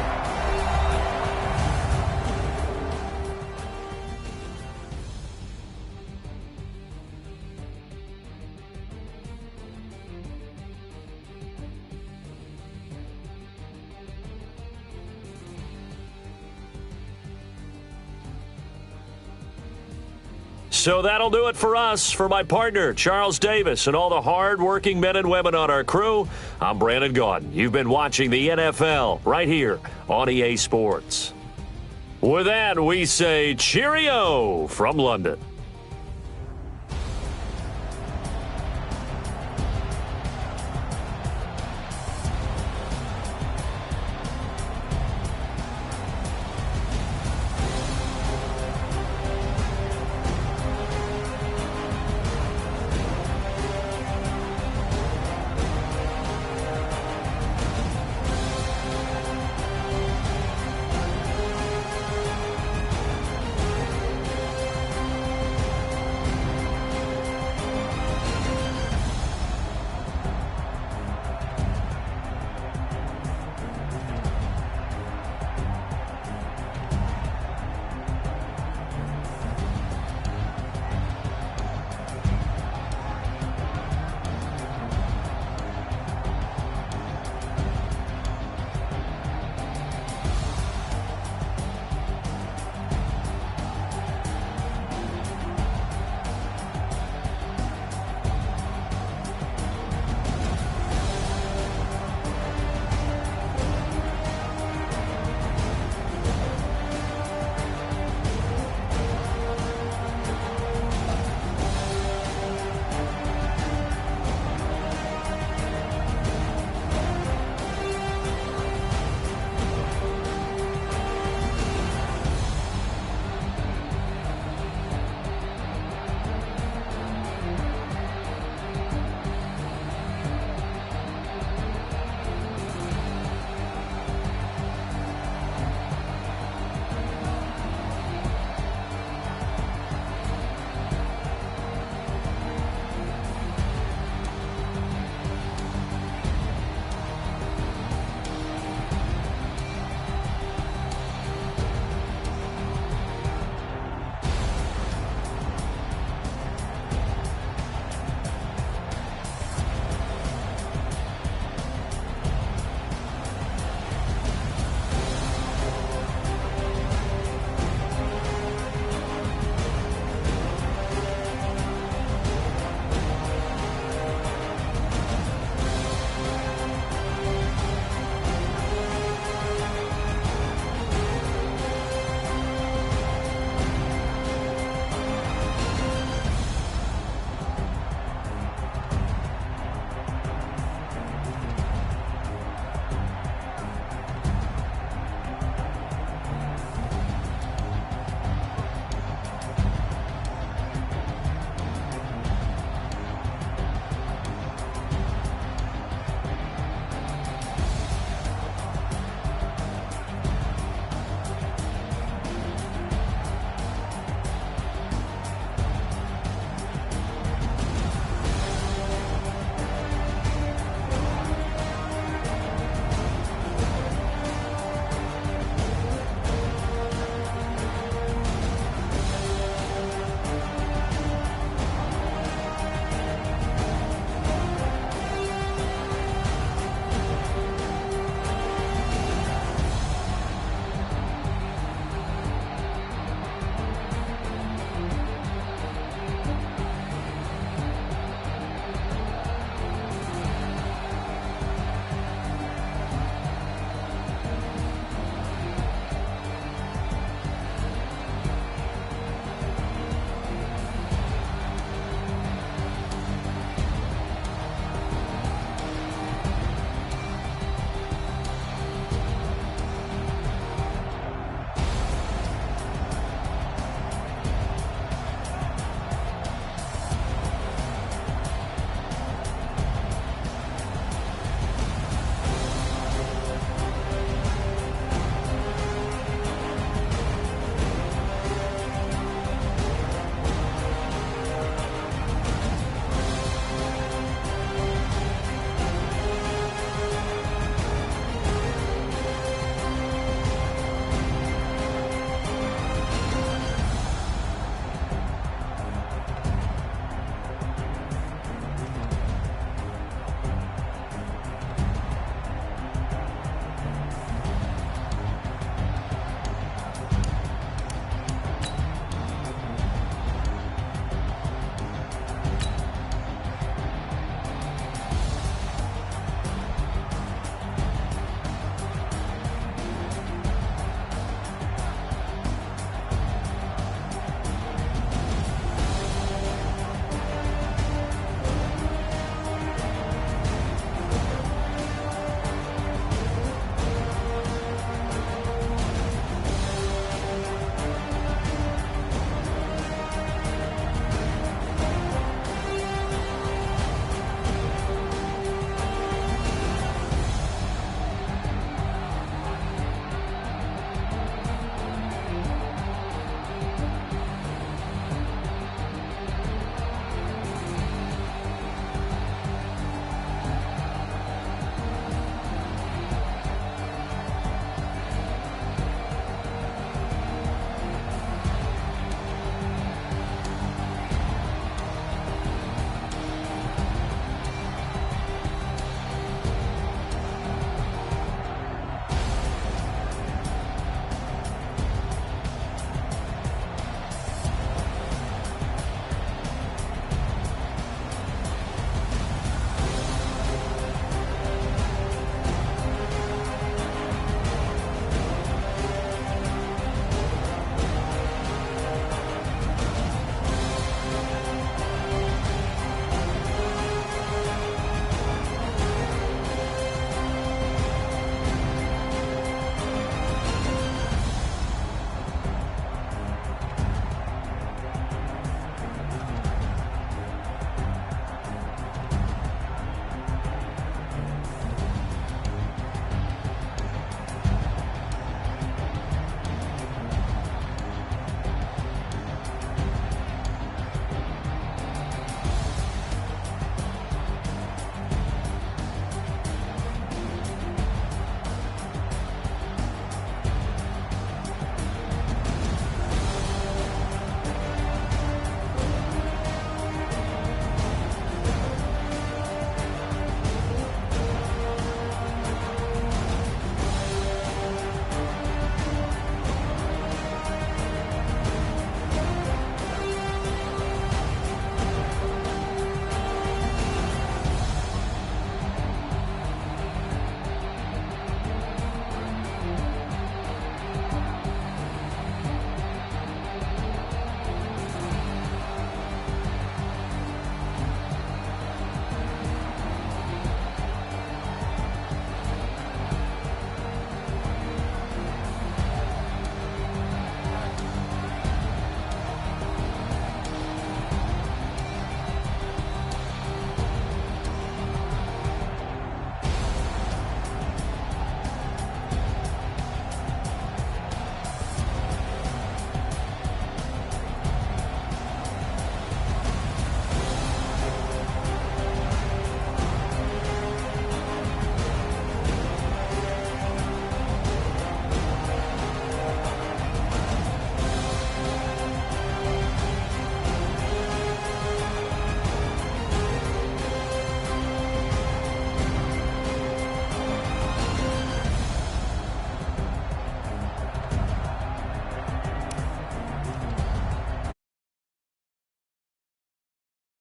So that'll do it for us. For my partner, Charles Davis, and all the hard-working men and women on our crew, I'm Brandon Gaudin. You've been watching the NFL right here on EA Sports. With that, we say cheerio from London.